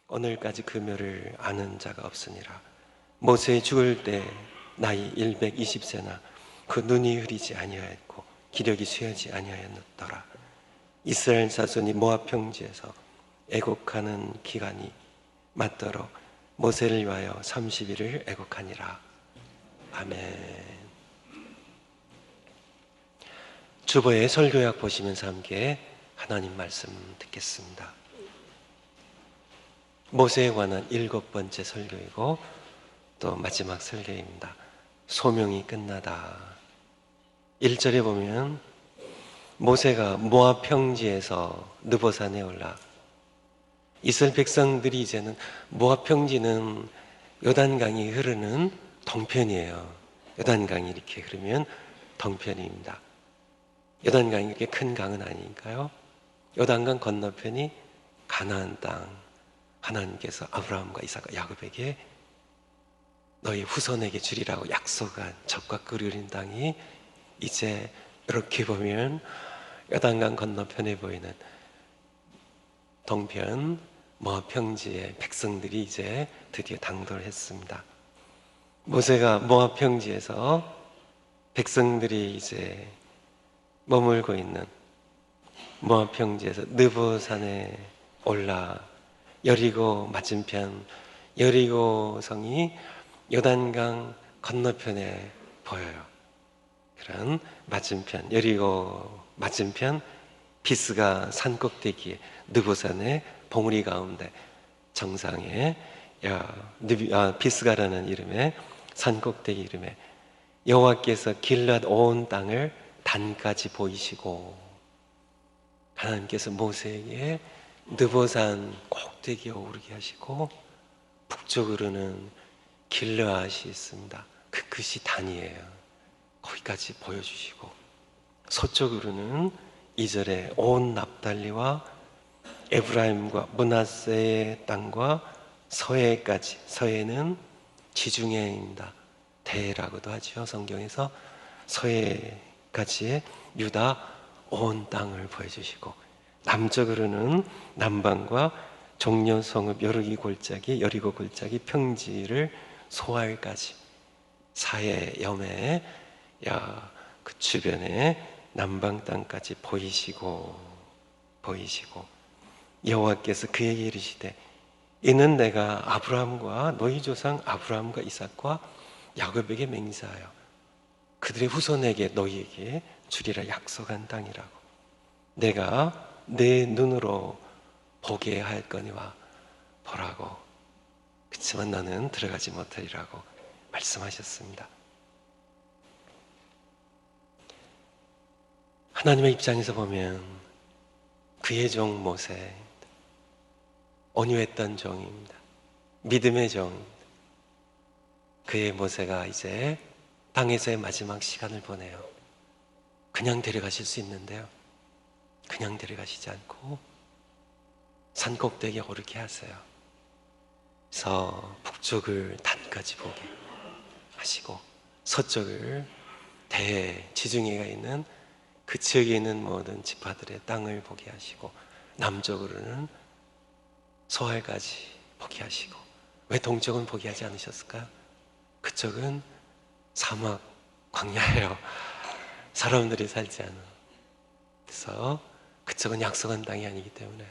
오늘까지 그 묘를 아는 자가 없으니라. 모세 죽을 때 나이 120세나 그 눈이 흐리지 아니하였고 기력이 쇠하지 아니하였더라. 이스라엘 자손이 모압 평지에서 애곡하는 기간이 맞더러 모세를 위하여 30일을 애곡하니라. 아멘. 주보의 설교약 보시면서 함께 하나님 말씀 듣겠습니다. 모세에 관한 7번째 설교이고 또 마지막 설교입니다. 소명이 끝나다. 1절에 보면 모세가 모압 평지에서 느보산에 올라, 이스라엘 백성들이 이제는 모압 평지는 요단강이 흐르는 동편이에요. 요단강이 이렇게 흐르면 동편입니다. 요단강이 이렇게 큰 강은 아니니까요. 요단강 건너편이 가나안 땅, 하나님께서 아브라함과 이삭과 야곱에게 너희 후손에게 주리라고 약속한 적과 꿀이 흐르는 땅이 이제 이렇게 보면 요단강 건너편에 보이는 동편 모압 평지의 백성들이 이제 드디어 당도를 했습니다. 모세가 모압 평지에서 백성들이 이제 머물고 있는 모압 평지에서 느보산에 올라 여리고 맞은편 여리고 성이 요단강 건너편에 보여요. 그런 맞은편 여리고 맞은편 비스가 산 꼭대기에 느보산의 봉우리 가운데 정상에 비스가라는 이름의 산 꼭대기 이름에 여호와께서 길앗 온 땅을 단까지 보이시고, 하나님께서 모세에게 느보산 꼭대기에 오르게 하시고 북쪽으로는 길르앗이 있습니다. 그 끝이 단이에요. 거기까지 보여주시고 서쪽으로는 2절에 온 납달리와 에브라임과 므낫세의 땅과 서해까지, 서해는 지중해입니다. 대라고도 하죠. 성경에서 서해까지의 유다 온 땅을 보여주시고, 남쪽으로는 남방과 종려 성읍 여리고 골짜기 평지를 소알까지 사해 염해 그 주변에 남방 땅까지 보이시고 여호와께서 그에게 이르시되 이는 내가 아브라함과 너희 조상 아브라함과 이삭과 야곱에게 맹세하여 그들의 후손에게 너희에게 주리라 약속한 땅이라고. 내가 내 눈으로 보게 하였거니와 보라고, 그렇지만 너는 들어가지 못하리라고 말씀하셨습니다. 하나님의 입장에서 보면 그의 종 모세, 온유했던 종입니다. 믿음의 종입니다. 그의 모세가 이제 땅에서의 마지막 시간을 보내요. 그냥 데려가실 수 있는데요, 그냥 데려가시지 않고 산 꼭대기에 오르게 하세요. 그래서 북쪽을 단까지 보게 하시고 서쪽을 지중해가 있는 그 지역에 있는 모든 지파들의 땅을 보게 하시고 남쪽으로는 소알까지 보게 하시고. 왜 동쪽은 보게 하지 않으셨을까요? 그쪽은 사막 광야예요. 사람들이 살지 않아. 그래서 그쪽은 약속한 땅이 아니기 때문에요.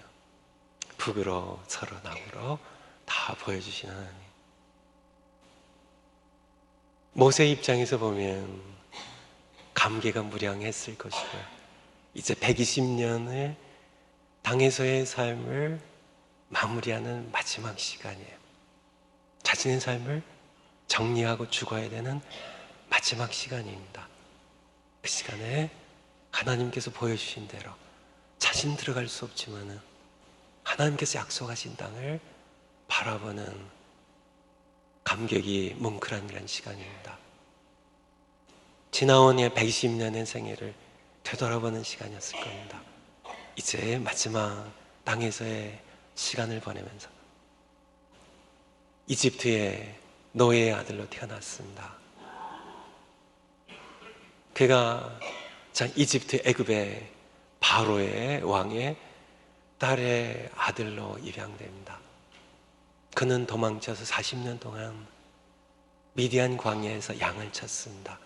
북으로 서로 남으로 다 보여주신 하나님. 모세 입장에서 보면 감개가 무량했을 것이고요. 이제 120년을 땅에서의 삶을 마무리하는 마지막 시간이에요. 자신의 삶을 정리하고 죽어야 되는 마지막 시간입니다. 그 시간에 하나님께서 보여주신 대로 자신 들어갈 수 없지만은 하나님께서 약속하신 땅을 바라보는 감격이 뭉클한 그런 시간입니다. 지나온 120년의 생애를 되돌아보는 시간이었을 겁니다. 이제 마지막 땅에서의 시간을 보내면서 이집트의 노예의 아들로 태어났습니다. 그가 이집트 애굽의 바로의 왕의 딸의 아들로 입양됩니다. 그는 도망쳐서 40년 동안 미디안 광야에서 양을 쳤습니다.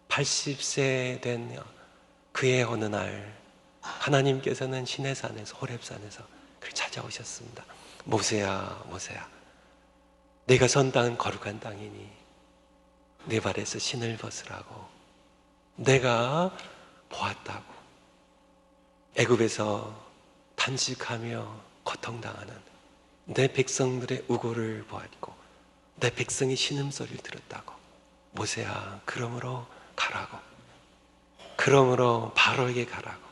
80세 된 그의 어느 날 하나님께서는 시내산에서 호렙산에서 그를 찾아오셨습니다. 모세야, 모세야, 내가 선 땅은 거룩한 땅이니 내 발에서 신을 벗으라고 내가 보았다고. 애굽에서 탄식하며 고통당하는 내 백성들의 우고를 보았고 내 백성의 신음소리를 들었다고. 모세야, 그러므로 가라고. 그러므로 바로에게 가라고.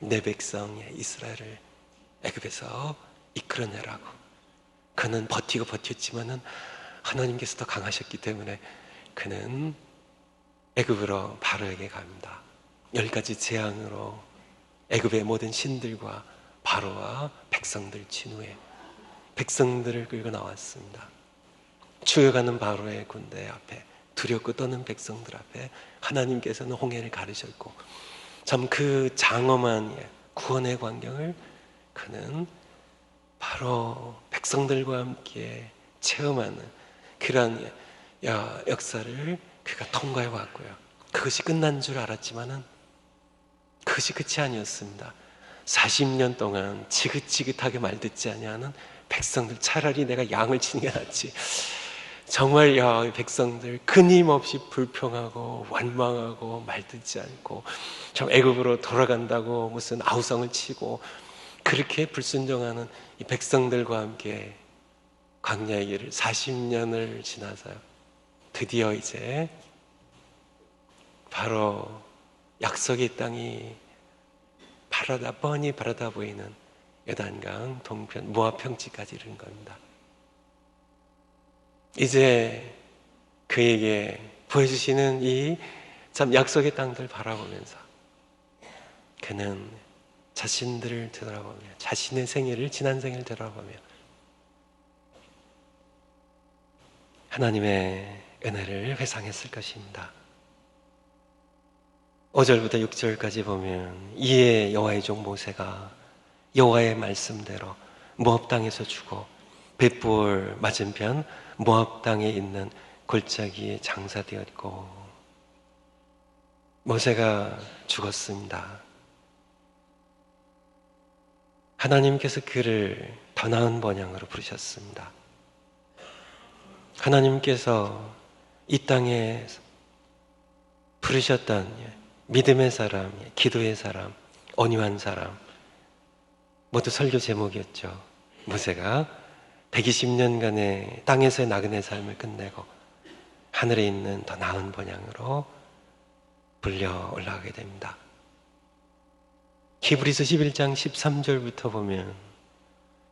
내 백성의 이스라엘을 애굽에서 이끌어내라고. 그는 버티고 버텼지만은 하나님께서 더 강하셨기 때문에 그는 애굽으로 바로에게 갑니다. 10가지 재앙으로 애굽의 모든 신들과 바로와 백성들 친 후에 백성들을 끌고 나왔습니다. 죽어가는 바로의 군대 앞에, 두렵고 떠는 백성들 앞에 하나님께서는 홍해를 가르셨고, 참 그 장엄한 구원의 광경을 그는 바로 백성들과 함께 체험하는 그런 역사를 그가 통과해 왔고요. 그것이 끝난 줄 알았지만은 그것이 끝이 아니었습니다. 40년 동안 지긋지긋하게 말 듣지 아니하는 백성들, 차라리 내가 양을 치는 게 낫지. 정말 백성들 끊임없이 불평하고 완망하고 말 듣지 않고 참 애굽으로 돌아간다고 무슨 아우성을 치고 그렇게 불순종하는 이 백성들과 함께 광야의 길을 40년을 지나서요, 드디어 이제 바로 약속의 땅이 뻔히 바라다 보이는 요단강 동편 모압 평지까지 이르는 겁니다. 이제 그에게 보여주시는 이 참 약속의 땅들 바라보면서 그는 자신들을 되돌아보며 자신의 생애를, 지난 생애를 되돌아보며 하나님의 은혜를 회상했을 것입니다. 5절부터 6절까지 보면 이에 여호와의 종 모세가 여호와의 말씀대로 모압 땅에서 죽어 벳볼 맞은편 모압 땅에 있는 골짜기에 장사되었고, 모세가 죽었습니다. 하나님께서 그를 더 나은 번영으로 부르셨습니다. 하나님께서 이 땅에 부르셨던 믿음의 사람, 기도의 사람, 온유한 사람, 모두 설교 제목이었죠. 모세가 120년간의 땅에서의 나그네 삶을 끝내고 하늘에 있는 더 나은 번향으로 불려 올라가게 됩니다. 히브리서 11장 13절부터 보면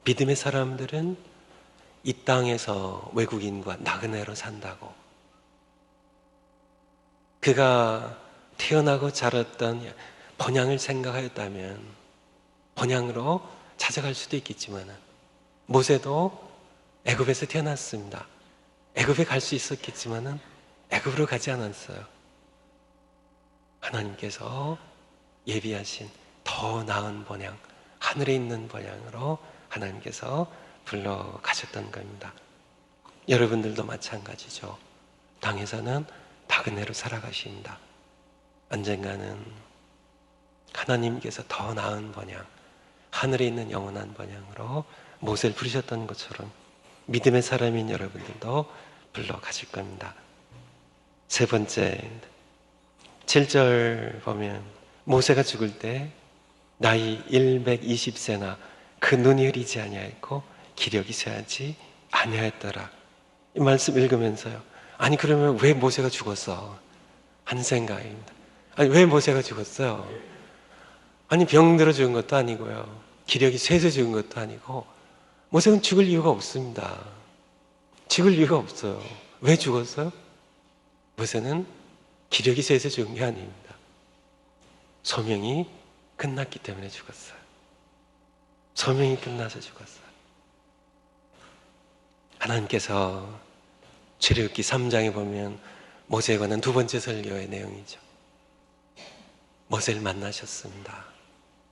믿음의 사람들은 이 땅에서 외국인과 나그네로 산다고, 그가 태어나고 자랐던 번향을 생각하였다면 번향으로 찾아갈 수도 있겠지만 모세도 애굽에서 태어났습니다. 애굽에 갈 수 있었겠지만 애굽으로 가지 않았어요. 하나님께서 예비하신 더 나은 번향, 하늘에 있는 번향으로 하나님께서 불러가셨던 겁니다. 여러분들도 마찬가지죠. 땅에서는 나그네로 살아가십니다. 언젠가는 하나님께서 더 나은 번향, 하늘에 있는 영원한 번향으로 모세를 부르셨던 것처럼 믿음의 사람인 여러분들도 불러가실 겁니다. 세 번째, 7절 보면 모세가 죽을 때 나이 120세나 그 눈이 흐리지 아니하였고 기력이 쇠하지 아니하였더라. 이 말씀 읽으면서요, 아니 그러면 왜 모세가 죽었어? 하는 생각입니다. 아니 왜 모세가 죽었어요? 아니 병들어 죽은 것도 아니고요, 기력이 쇠서 죽은 것도 아니고, 모세는 죽을 이유가 없습니다. 죽을 이유가 없어요. 왜 죽었어요? 모세는 기력이 쇠서 죽은 게 아닙니다. 소명이 끝났기 때문에 죽었어요. 소명이 끝나서 죽었어요. 하나님께서 출애굽기 3장에 보면 모세에 관한 두 번째 설교의 내용이죠. 모세를 만나셨습니다.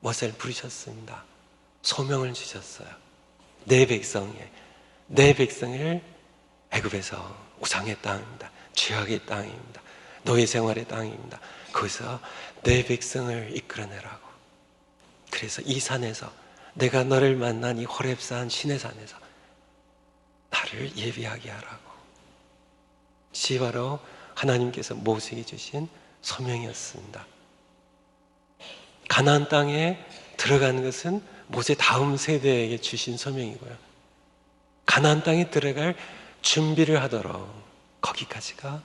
모세를 부르셨습니다. 소명을 주셨어요. 내 백성에 내 백성을 애굽에서 우상의 땅입니다. 죄악의 땅입니다. 노예 생활의 땅입니다. 거기서 내 백성을 이끌어내라고. 그래서 이 산에서 내가 너를 만난 이 호렙산 시내산에서 나를 예비하게 하라고. 이 바로 하나님께서 모세에게 주신 소명이었습니다. 가나안 땅에 들어가는 것은 모세 다음 세대에게 주신 소명이고요. 가나안 땅에 들어갈 준비를 하도록 거기까지가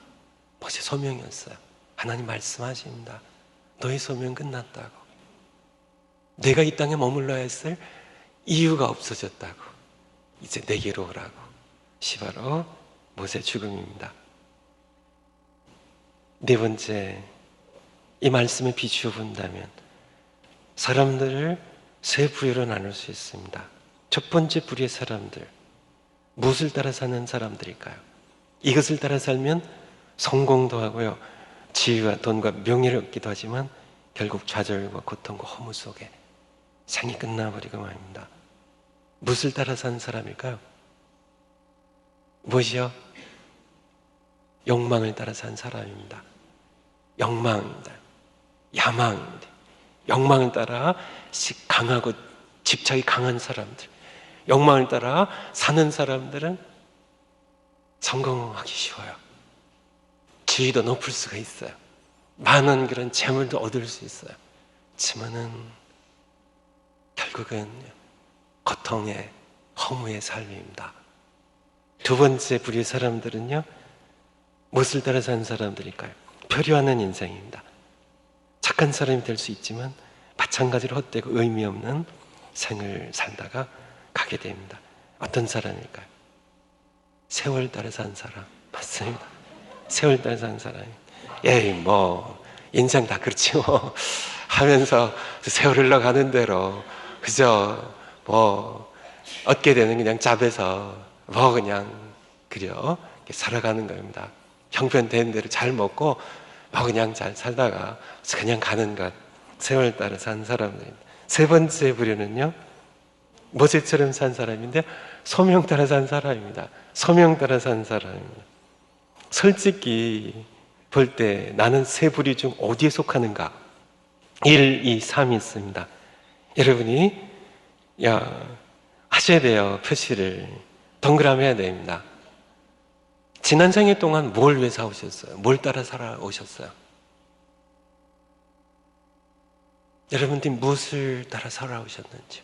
모세 소명이었어요. 하나님 말씀하십니다. 너의 소명 끝났다고. 내가 이 땅에 머물러야 했을 이유가 없어졌다고. 이제 내게로 오라고. 바로 모세 죽음입니다. 네 번째, 이 말씀에 비추어 본다면 사람들을 세 부류로 나눌 수 있습니다. 첫 번째 부류의 사람들, 무엇을 따라 사는 사람들일까요? 이것을 따라 살면 성공도 하고요, 지위와 돈과 명예를 얻기도 하지만 결국 좌절과 고통과 허무 속에 생이 끝나버리고 말입니다. 무엇을 따라 사는 사람일까요? 무엇이요? 욕망을 따라 사는 사람입니다. 욕망입니다. 야망입니다. 욕망을 따라 강하고 집착이 강한 사람들, 욕망을 따라 사는 사람들은 성공하기 쉬워요. 지위도 높을 수가 있어요. 많은 그런 재물도 얻을 수 있어요. 하지만은 결국은 고통의 허무의 삶입니다. 두 번째 부류의 사람들은요, 무엇을 따라 사는 사람들일까요? 표류하는 인생입니다. 착한 사람이 될 수 있지만 마찬가지로 헛되고 의미 없는 생을 살다가 가게 됩니다. 어떤 사람일까요? 세월 따라 사는 사람. 맞습니다. 세월 따라 사는 사람이 인생 다 그렇지 뭐 하면서 세월 흘러가는 대로 그저 얻게 되는 그냥 잡에서 그냥 그려 살아가는 겁니다. 형편된 대로 잘 먹고 그냥 잘 살다가 그냥 가는 것. 세월 따라 산 사람들입니다. 세 번째 부류는요, 모세처럼 산 사람인데 소명 따라 산 사람입니다. 소명 따라 산 사람입니다. 솔직히 볼 때 나는 세 부류 중 어디에 속하는가? 1, 2, 3이 있습니다. 여러분이 하셔야 돼요. 표시를 동그라미 해야 됩니다. 지난 생애 동안 뭘 위해 살아오셨어요? 뭘 따라 살아오셨어요? 여러분들이 무엇을 따라 살아오셨는지,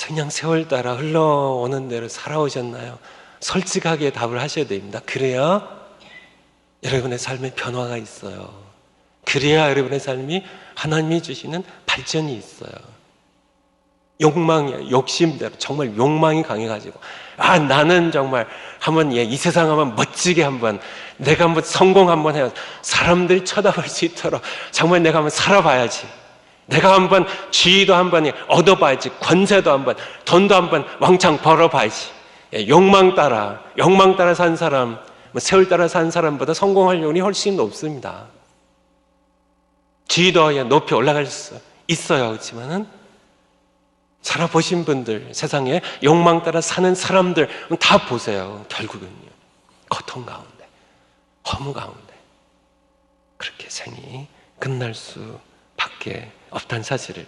그냥 세월 따라 흘러오는 대로 살아오셨나요? 솔직하게 답을 하셔야 됩니다. 그래야 여러분의 삶에 변화가 있어요. 그래야 여러분의 삶이 하나님이 주시는 발전이 있어요. 욕망이에요. 욕심대로 정말 욕망이 강해가지고 나는 정말 한번 이 세상 한번 멋지게 한번 내가 한번 성공 한번 해요. 사람들이 쳐다볼 수 있도록 정말 내가 한번 살아봐야지. 내가 한번 지위도 한번 얻어봐야지. 권세도 한번, 돈도 한번 왕창 벌어봐야지. 욕망 따라 산 사람, 세월 따라 산 사람보다 성공할 확률이 훨씬 높습니다. 지위도 높이 올라갈 수 있어요. 그렇지만은 살아보신 분들, 세상에 욕망 따라 사는 사람들 다 보세요. 결국은요, 고통 가운데, 허무 가운데 그렇게 생이 끝날 수밖에 없다는 사실을요.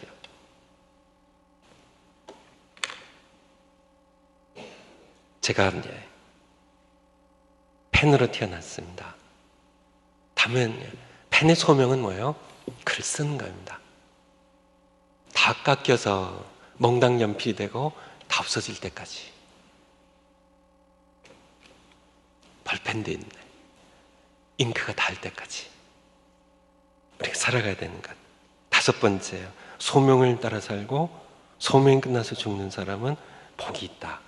제가 펜으로 태어났습니다. 다만 펜의 소명은 뭐예요? 글 쓰는 겁니다. 다 깎여서 몽당 연필이 되고 다 없어질 때까지. 볼펜도 있네. 잉크가 닿을 때까지 우리가 살아가야 되는 것. 다섯 번째요, 소명을 따라 살고 소명이 끝나서 죽는 사람은 복이 있다.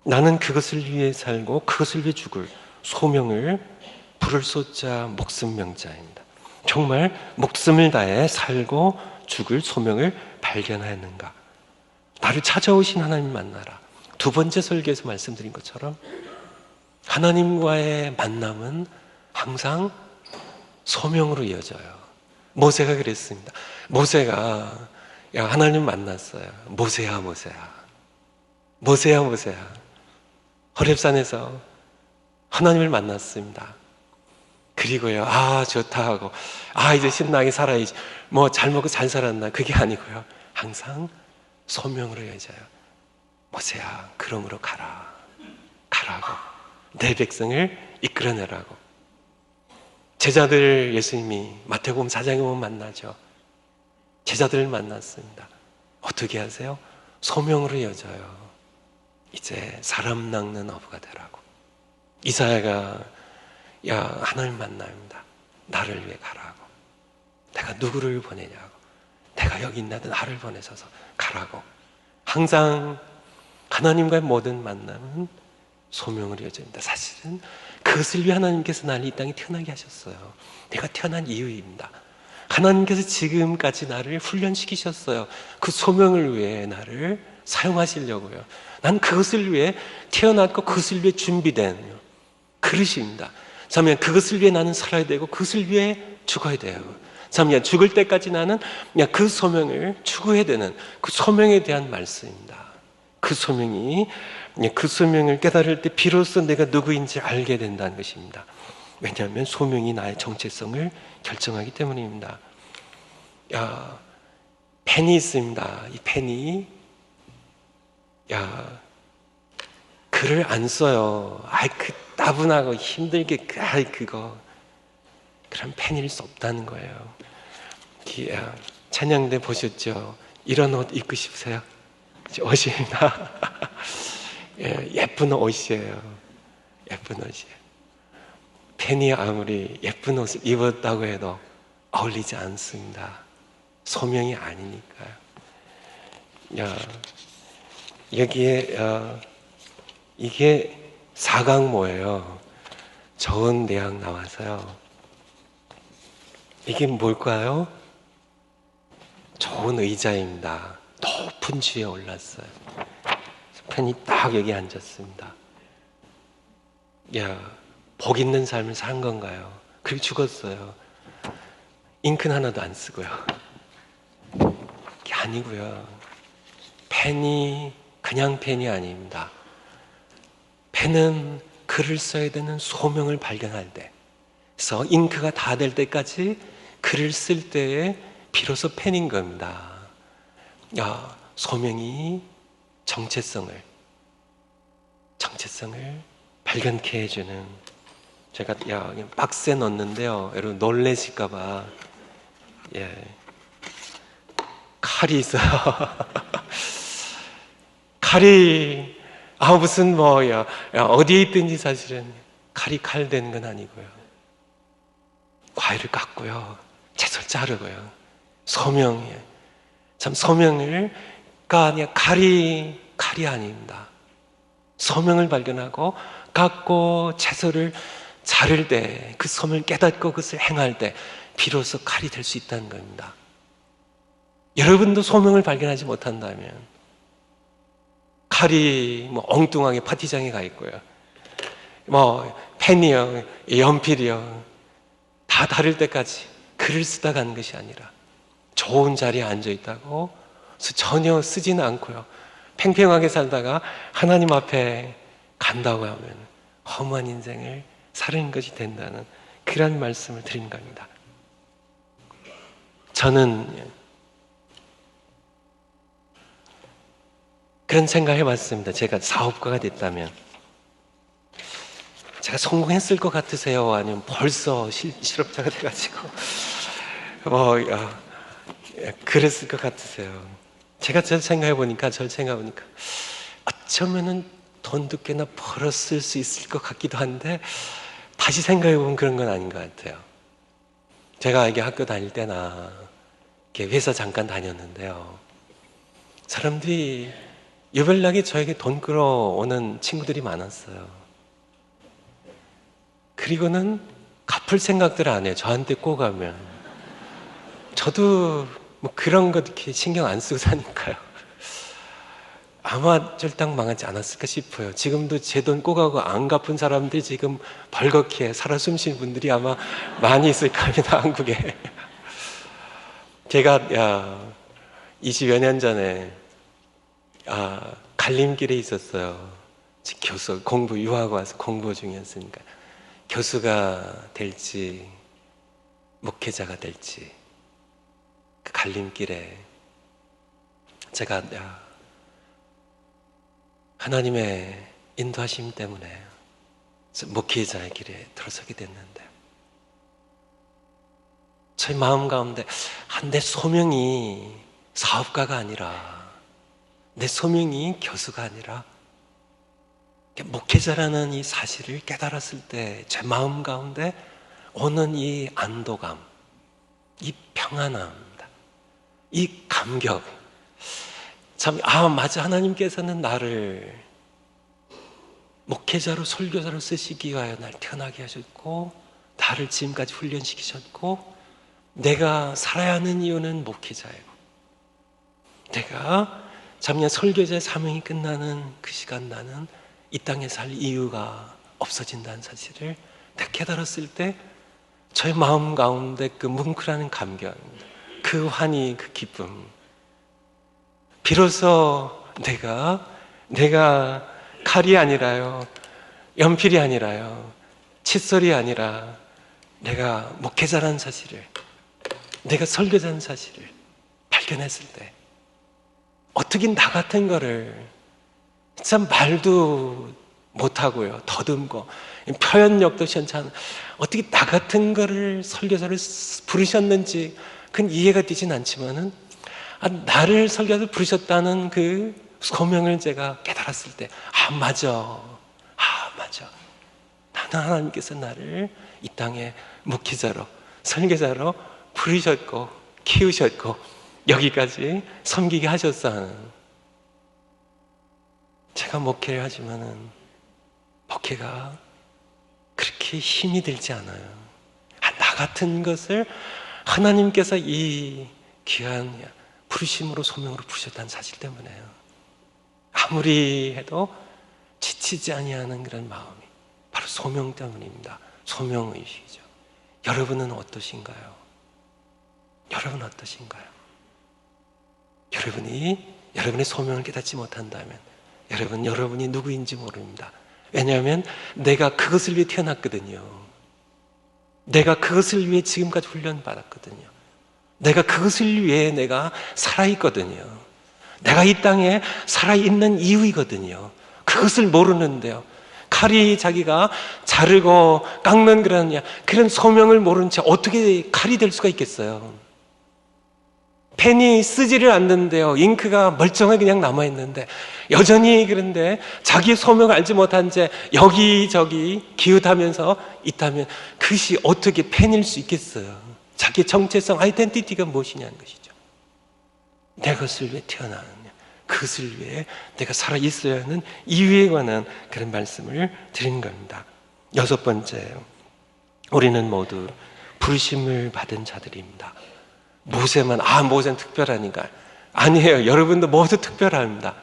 나는 그것을 위해 살고 그것을 위해 죽을 소명을 부를 소자 목숨 명자입니다. 정말 목숨을 다해 살고 죽을 소명을 발견하였는가? 나를 찾아오신 하나님 만나라. 두 번째 설교에서 말씀드린 것처럼 하나님과의 만남은 항상 소명으로 이어져요. 모세가 그랬습니다. 모세가 하나님 만났어요. 모세야. 모세야 호렙산에서 하나님을 만났습니다. 그리고요, 좋다 하고, 이제 신나게 살아야지, 잘 먹고 잘 살았나, 그게 아니고요, 항상 소명으로 여자요. 모세야, 그러므로 가라고, 내 백성을 이끌어내라고. 제자들, 예수님이 마태복음 4장에 보면 만나죠. 제자들을 만났습니다. 어떻게 하세요? 소명으로 여자요. 이제 사람 낚는 어부가 되라고. 이사야가 하나님 만납니다. 나를 위해 가라고. 내가 누구를 보내냐고. 내가 여기 있는데 나를 보내셔서 가라고. 항상 하나님과의 모든 만남은 소명으로 이어집니다. 사실은 그것을 위해 하나님께서 나를 이 땅에 태어나게 하셨어요. 내가 태어난 이유입니다. 하나님께서 지금까지 나를 훈련시키셨어요. 그 소명을 위해 나를 사용하시려고요. 난 그것을 위해 태어났고 그것을 위해 준비된 그릇입니다. 자면 그것을 위해 나는 살아야 되고 그것을 위해 죽어야 돼요. 자면 죽을 때까지 나는 그 소명을 추구해야 되는 그 소명에 대한 말씀입니다. 그 소명을 깨달을 때 비로소 내가 누구인지 알게 된다는 것입니다. 왜냐하면 소명이 나의 정체성을 결정하기 때문입니다. 펜이 있습니다. 이 펜이 글을 안 써요. 그 따분하고 힘들게 그거 그런 펜일 수 없다는 거예요. 찬양대 보셨죠? 이런 옷 입고 싶으세요? 옷입니다. 예쁜 옷이에요. 예쁜 옷이에요. 펜이 아무리 예쁜 옷을 입었다고 해도 어울리지 않습니다. 소명이 아니니까요. 여기에 이게 사각모예요. 저온 내양 나와서요. 이게 뭘까요? 좋은 의자입니다. 높은 주에 올랐어요. 펜이 딱 여기 앉았습니다. 복 있는 삶을 산 건가요? 그리고 죽었어요. 잉크는 하나도 안 쓰고요. 그게 아니고요. 펜이 그냥 펜이 아닙니다. 펜은 글을 써야 되는 소명을 발견할 때, 그래서 잉크가 다 될 때까지 글을 쓸 때에 비로소 펜인 겁니다. 소명이 정체성을 발견케 해주는, 제가 박스에 넣었는데요. 여러분 놀라실까봐 칼이 있어요. 칼이 무슨 어디에 있든지 사실은 칼이 칼 되는 건 아니고요. 과일을 깎고요, 채소를 자르고요. 소명이에요. 참 소명을 칼이 아닙니다. 소명을 발견하고 깎고 채소를 자를 때, 그 소명을 깨닫고 그것을 행할 때 비로소 칼이 될 수 있다는 겁니다. 여러분도 소명을 발견하지 못한다면 칼이 엉뚱하게 파티장에 가 있고요, 펜이요, 연필이요, 다 다를 때까지 글을 쓰다 가는 것이 아니라 좋은 자리에 앉아 있다고 전혀 쓰지는 않고요, 팽팽하게 살다가 하나님 앞에 간다고 하면 허무한 인생을 사는 것이 된다는 그런 말씀을 드린 겁니다. 저는 그런 생각을 해봤습니다. 제가 사업가가 됐다면 제가 성공했을 것 같으세요? 아니면 벌써 실업자가 돼가지고 그랬을 것 같으세요? 제가 저를 생각해보니까 어쩌면은 돈도 꽤나 벌었을 수 있을 것 같기도 한데, 다시 생각해보면 그런 건 아닌 것 같아요. 제가 이게 학교 다닐 때나 이렇게 회사 잠깐 다녔는데요, 사람들이 유별나게 저에게 돈 끌어오는 친구들이 많았어요. 그리고는 갚을 생각들을 안 해요. 저한테 꼭 하면. 저도 그런 것 이렇게 신경 안 쓰고 사니까요. 아마 쫄딱 망하지 않았을까 싶어요. 지금도 제 돈 꼬가고 안 갚은 사람들이 지금 벌겋게 살아 숨쉬는 분들이 아마 많이 있을 겁니다, 한국에. 제가 20여 년 전에 갈림길에 있었어요. 교수 공부 유학 와서 공부 중이었으니까 교수가 될지 목회자가 될지 그 갈림길에 제가 하나님의 인도하심 때문에 목회자의 길에 들어서게 됐는데 저희 마음 가운데 내 소명이 사업가가 아니라 내 소명이 교수가 아니라 목회자라는 이 사실을 깨달았을 때 제 마음 가운데 오는 이 안도감, 이 평안함, 이 감격, 참, 맞아. 하나님께서는 나를 목회자로 설교자로 쓰시기 위하여 날 태어나게 하셨고 나를 지금까지 훈련시키셨고 내가 살아야 하는 이유는 목회자이고 내가 작년 설교자의 사명이 끝나는 그 시간 나는 이 땅에 살 이유가 없어진다는 사실을 내가 깨달았을 때 저의 마음 가운데 그 뭉클하는 감격, 그 환희, 그 기쁨, 비로소 내가 칼이 아니라요, 연필이 아니라요, 칫솔이 아니라 내가 목회자라는 사실을, 내가 설교자라는 사실을 발견했을 때 어떻게 나 같은 거를 참 말도 못하고요, 더듬고 표현력도 시원찮은 어떻게 나 같은 거를 설교자를 부르셨는지 그건 이해가 되진 않지만은 나를 설교자로 부르셨다는 그 소명을 제가 깨달았을 때 맞아. 나는 하나님께서 나를 이 땅에 목회자로 설교자로 부르셨고 키우셨고 여기까지 섬기게 하셨어 하는, 제가 목회를 하지만은 목회가 그렇게 힘이 들지 않아요. 나 같은 것을 하나님께서 이 귀한 부르심으로 소명으로 부르셨다는 사실 때문에요. 아무리 해도 지치지 아니하는 그런 마음이 바로 소명 때문입니다. 소명의식이죠. 여러분은 어떠신가요? 여러분은 어떠신가요? 여러분의 소명을 깨닫지 못한다면 여러분이 누구인지 모릅니다. 왜냐하면 내가 그것을 위해 태어났거든요. 내가 그것을 위해 지금까지 훈련받았거든요. 내가 그것을 위해 내가 살아있거든요. 내가 이 땅에 살아있는 이유이거든요. 그것을 모르는데요. 칼이 자기가 자르고 깎는 그런 소명을 모르는 채 어떻게 칼이 될 수가 있겠어요? 펜이 쓰지를 않는데요. 잉크가 멀쩡하게 그냥 남아있는데 여전히 그런데 자기의 소명을 알지 못한 채 여기저기 기웃하면서 있다면 그것이 어떻게 펜일 수 있겠어요? 자기의 정체성, 아이덴티티가 무엇이냐는 것이죠. 내 것을 위해 태어나느냐, 그것을 위해 내가 살아있어야 하는 이유에 관한 그런 말씀을 드린 겁니다. 6번째, 우리는 모두 부르심을 받은 자들입니다. 모세는 특별하니까. 아니에요. 여러분도 모두 특별합니다.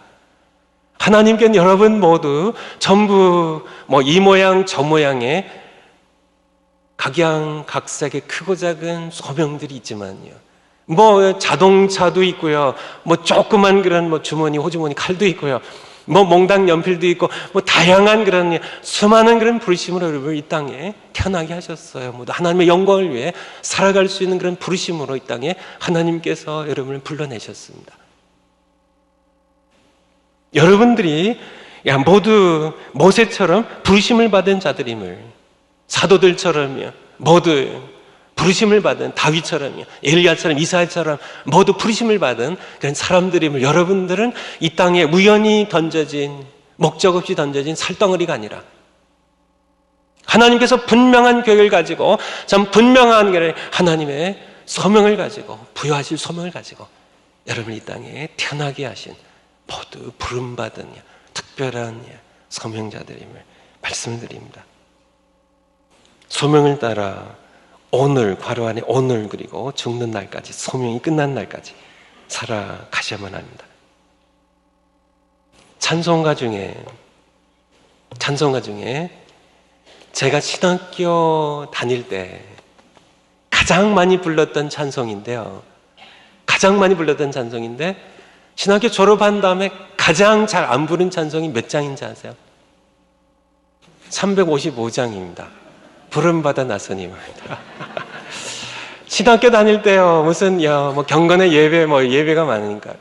하나님께는 여러분 모두 전부 이 모양 저 모양의 각양각색의 크고 작은 소명들이 있지만요. 자동차도 있고요. 조그만 그런 주머니, 호주머니 칼도 있고요. 몽당 연필도 있고, 다양한 그런 수많은 그런 부르심으로 여러분을 이 땅에 태어나게 하셨어요. 하나님의 영광을 위해 살아갈 수 있는 그런 부르심으로 이 땅에 하나님께서 여러분을 불러내셨습니다. 여러분들이 모두 모세처럼 부르심을 받은 자들임을, 사도들처럼요, 모두 부르심을 받은 다윗처럼요, 엘리야처럼, 이사야처럼 모두 부르심을 받은 그런 사람들임을, 여러분들은 이 땅에 우연히 던져진, 목적 없이 던져진 살덩어리가 아니라 하나님께서 분명한 계획을 가지고, 참 분명한 하나님의 소명을 가지고, 부여하실 소명을 가지고 여러분 이 땅에 태어나게 하신 모두 부름받은 특별한 소명자들임을 말씀을 드립니다. 소명을 따라 오늘, 괄호 안에 오늘, 그리고 죽는 날까지, 소명이 끝난 날까지 살아가셔야만 합니다. 찬송가 중에 제가 신학교 다닐 때 가장 많이 불렀던 찬송인데 신학교 졸업한 다음에 가장 잘 안 부른 찬송이 몇 장인지 아세요? 355장입니다. 부름받아 나서님입니다. 신학교 다닐 때요, 무슨, 뭐 경건의 예배, 예배가 많으니까.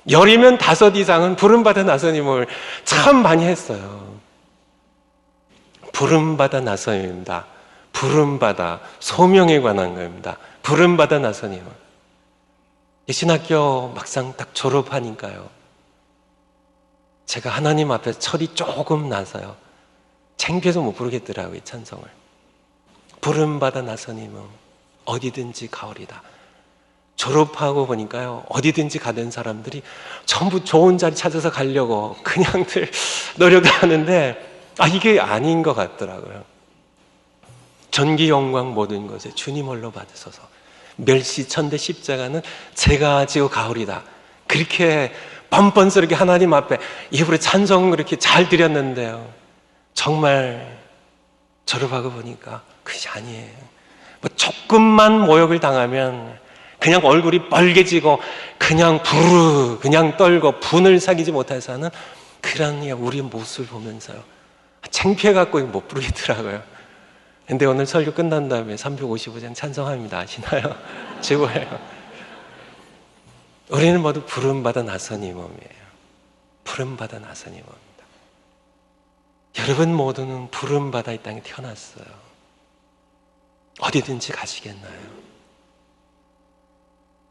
열이면 5 이상은 부름받아 나서님을 참 많이 했어요. 부름받아 나서님입니다. 부름받아, 소명에 관한 겁니다. 부름받아 나서님은. 신학교 막상 딱 졸업하니까요, 제가 하나님 앞에 철이 조금 나서요, 창피해서 못 부르겠더라고요, 이 찬송을. 부름받아 나서님은 어디든지 가오리다. 졸업하고 보니까요, 어디든지 가던 사람들이 전부 좋은 자리 찾아서 가려고 그냥들 노력을 하는데, 이게 아닌 것 같더라고요. 전기 영광 모든 것에 주님 홀로 받으소서. 멸시 천대 십자가는 제가 지고 가오리다. 그렇게 뻔뻔스럽게 하나님 앞에 입으로 찬송을 그렇게 잘 드렸는데요, 정말 졸업하고 보니까 그것이 아니에요. 조금만 모욕을 당하면 그냥 얼굴이 빨개지고 그냥 그냥 떨고 분을 사귀지 못해서 하는 그런 우리의 모습을 보면서요, 창피해갖고 못 부르겠더라고요. 근데 오늘 설교 끝난 다음에 355장 찬송합니다. 아시나요? 최고예요. 우리는 모두 부름받아 나서니 몸이에요. 부름받아 나서니 몸입니다. 여러분 모두는 부름받아 이 땅에 태어났어요. 어디든지 가시겠나요?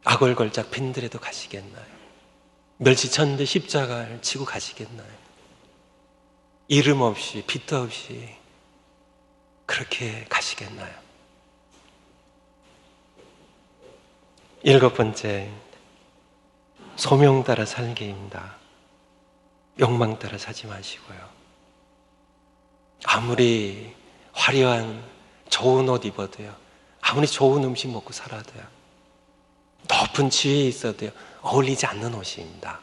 악월걸작 빈들에도 가시겠나요? 멸시천대 십자가를 지고 가시겠나요? 이름 없이 빛도 없이 그렇게 가시겠나요? 7번째, 소명 따라 살기입니다. 욕망 따라 사지 마시고요. 아무리 화려한 좋은 옷 입어도요, 아무리 좋은 음식 먹고 살아도요, 높은 지위에 있어도요, 어울리지 않는 옷입니다.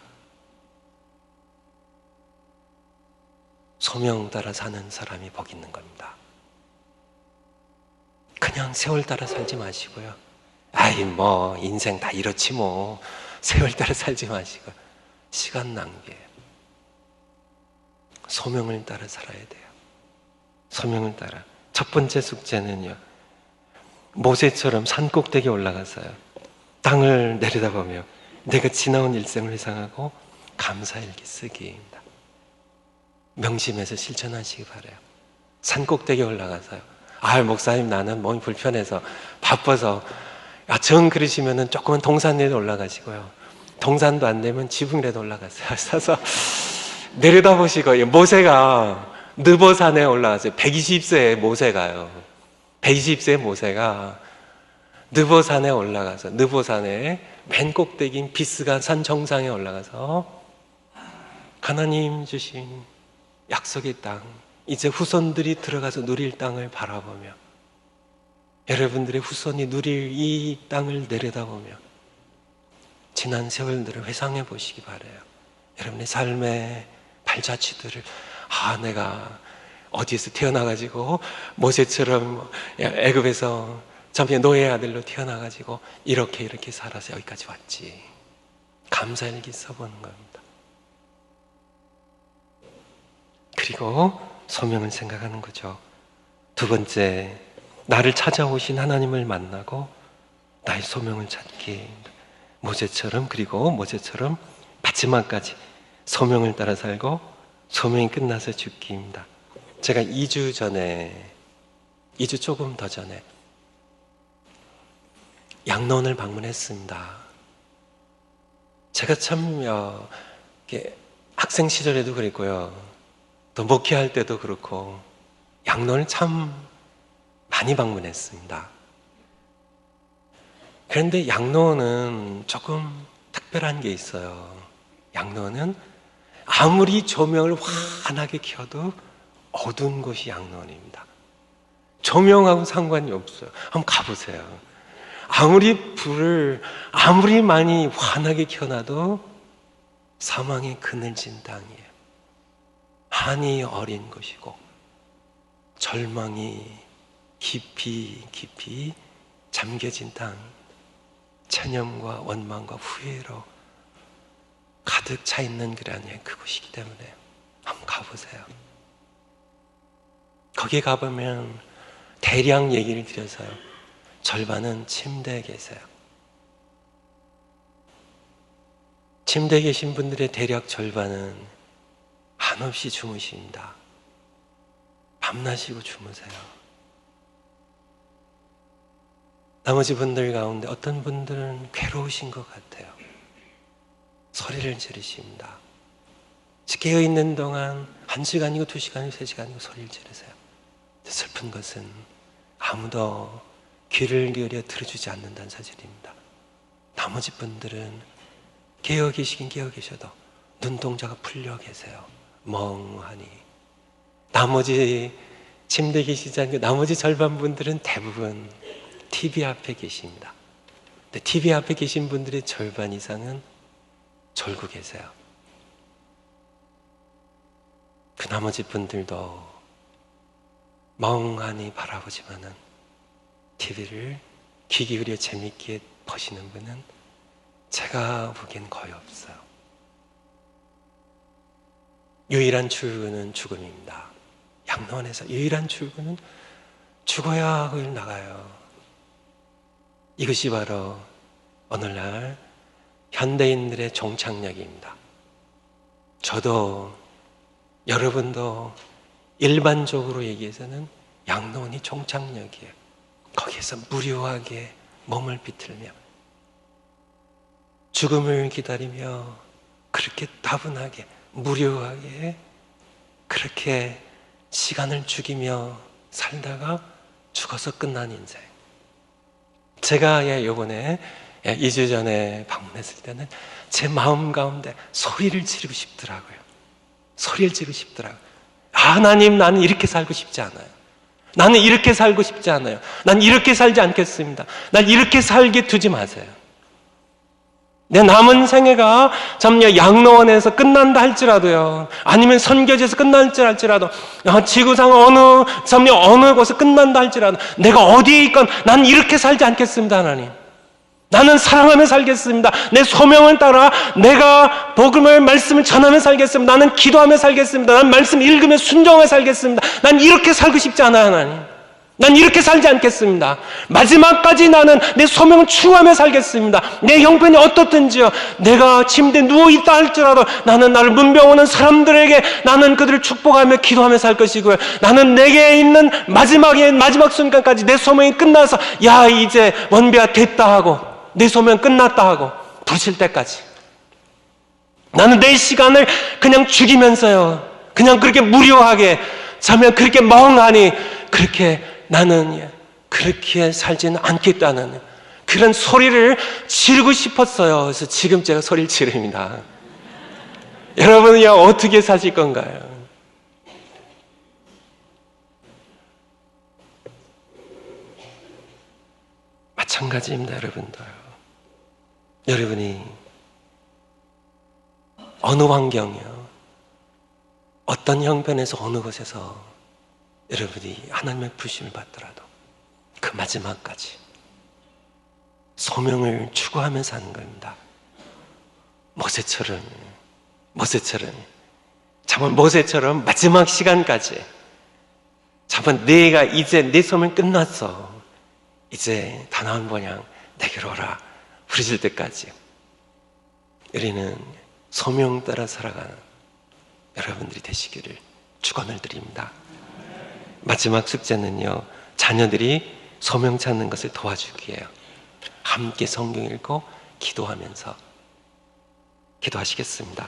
소명 따라 사는 사람이 복 있는 겁니다. 그냥 세월 따라 살지 마시고요, 인생 다 이렇지 세월 따라 살지 마시고 시간 낭비예요. 소명을 따라 살아야 돼요. 소명을 따라. 첫 번째 숙제는요, 모세처럼 산꼭대기에 올라가서요, 땅을 내려다보며 내가 지나온 일생을 회상하고 감사일기 쓰기입니다. 명심해서 실천하시기 바라요. 산꼭대기에 올라가서요, 목사님 나는 몸이 불편해서 바빠서, 정 그러시면은 조금만 동산에도 올라가시고요, 동산도 안 되면 지붕이라도 올라가세요. 서서 내려다보시고, 모세가 느보산에 올라갔어요. 120세의 모세가요, 120세의 모세가 느보산에 올라가서, 느보산의 맨 꼭대기인 비스가 산 정상에 올라가서 하나님 주신 약속의 땅, 이제 후손들이 들어가서 누릴 땅을 바라보며, 여러분들의 후손이 누릴 이 땅을 내려다보며 지난 세월들을 회상해 보시기 바라요. 여러분의 삶의 발자취들을, 내가 어디에서 태어나가지고 모세처럼 애굽에서 잠시 노예 아들로 태어나가지고 이렇게 살아서 여기까지 왔지. 감사일기 써보는 겁니다. 그리고 소명을 생각하는 거죠. 두 번째, 나를 찾아오신 하나님을 만나고 나의 소명을 찾기. 모세처럼, 그리고 모세처럼 마지막까지 소명을 따라 살고 소명이 끝나서 죽기입니다. 제가 2주 조금 더 전에 양로원을 방문했습니다. 제가 참 학생 시절에도 그랬고요, 또 목회할 때도 그렇고 양로원을 참 많이 방문했습니다. 그런데 양로원은 조금 특별한 게 있어요. 양로원은 아무리 조명을 환하게 켜도 어두운 곳이 양로원입니다. 조명하고 상관이 없어요. 한번 가보세요. 아무리 불을 아무리 많이 환하게 켜놔도 사망의 그늘진 땅이에요. 한이 어린 것이고 절망이 깊이 잠겨진 땅, 체념과 원망과 후회로 가득 차 있는 길 아니에요. 그곳이기 때문에 한번 가보세요. 거기 가보면 대량 얘기를 드려서요, 절반은 침대에 계세요. 침대에 계신 분들의 대략 절반은 한없이 주무십니다. 밤낮이고 주무세요. 나머지 분들 가운데 어떤 분들은 괴로우신 것 같아요. 소리를 지르십니다. 깨어있는 동안 1시간이고 2시간이고 3시간이고 소리를 지르세요. 슬픈 것은 아무도 귀를 기울여 들어주지 않는다는 사실입니다. 나머지 분들은 깨어 계시긴 깨어 계셔도 눈동자가 풀려 계세요. 멍하니. 나머지 침대에 계시지 않고 나머지 절반 분들은 대부분 TV 앞에 계십니다. 근데 TV 앞에 계신 분들의 절반 이상은 졸고 계세요. 그 나머지 분들도 멍하니 바라보지만은 TV를 귀 기울여 재밌게 보시는 분은 제가 보기엔 거의 없어요. 유일한 출구는 죽음입니다. 양로원에서 유일한 출구는 죽어야 거길 나가요. 이것이 바로 오늘날 현대인들의 종착역입니다. 저도 여러분도 일반적으로 얘기해서는 양로원이 종착역이에요. 거기에서 무료하게 몸을 비틀며 죽음을 기다리며 그렇게 따분하게 무료하게 그렇게 시간을 죽이며 살다가 죽어서 끝난 인생. 제가 요번에 2주 전에 방문했을 때는 제 마음 가운데 소리를 지르고 싶더라고요. 소리를 지르고 싶더라고요. 하나님, 나는 이렇게 살고 싶지 않아요. 나는 이렇게 살고 싶지 않아요. 난 이렇게 살지 않겠습니다. 난 이렇게 살게 두지 마세요. 내 남은 생애가 참여 양로원에서 끝난다 할지라도요, 아니면 선교지에서 끝날지 할지라도, 지구상 어느 곳에 끝난다 할지라도, 내가 어디에 있건 난 이렇게 살지 않겠습니다. 하나님, 나는 사랑하며 살겠습니다. 내 소명을 따라 내가 복음을 말씀을 전하며 살겠습니다. 나는 기도하며 살겠습니다. 난 말씀 읽으며 순종하며 살겠습니다. 난 이렇게 살고 싶지 않아요. 하나님, 난 이렇게 살지 않겠습니다. 마지막까지 나는 내 소명을 추구하며 살겠습니다. 내 형편이 어떻든지요, 내가 침대에 누워있다 할지라도 나는 나를 문병하는 사람들에게 나는 그들을 축복하며 기도하며 살 것이고요, 나는 내게 있는 마지막 순간까지 내 소명이 끝나서 야 이제 원비가 됐다 하고 내 소명 끝났다 하고 부르실 때까지 나는 내 시간을 그냥 죽이면서요, 그냥 그렇게 무료하게 자면 그렇게 멍하니 그렇게 나는 그렇게 살지는 않겠다는 그런 소리를 지르고 싶었어요. 그래서 지금 제가 소리를 지릅니다. 여러분은요, 어떻게 사실 건가요? 마찬가지입니다. 여러분들, 여러분이 어느 환경이요, 어떤 형편에서 어느 곳에서 여러분이 하나님의 부심을 받더라도 그 마지막까지 소명을 추구하며 사는 겁니다. 모세처럼 정말 모세처럼 마지막 시간까지 정말 내가 이제 내 소명 끝났어, 이제 다 나온 번양 내게로 오라 부르실 때까지 우리는 소명 따라 살아가는 여러분들이 되시기를 축원을 드립니다. 마지막 숙제는요, 자녀들이 소명 찾는 것을 도와주기예요. 함께 성경 읽고 기도하면서 기도하시겠습니다.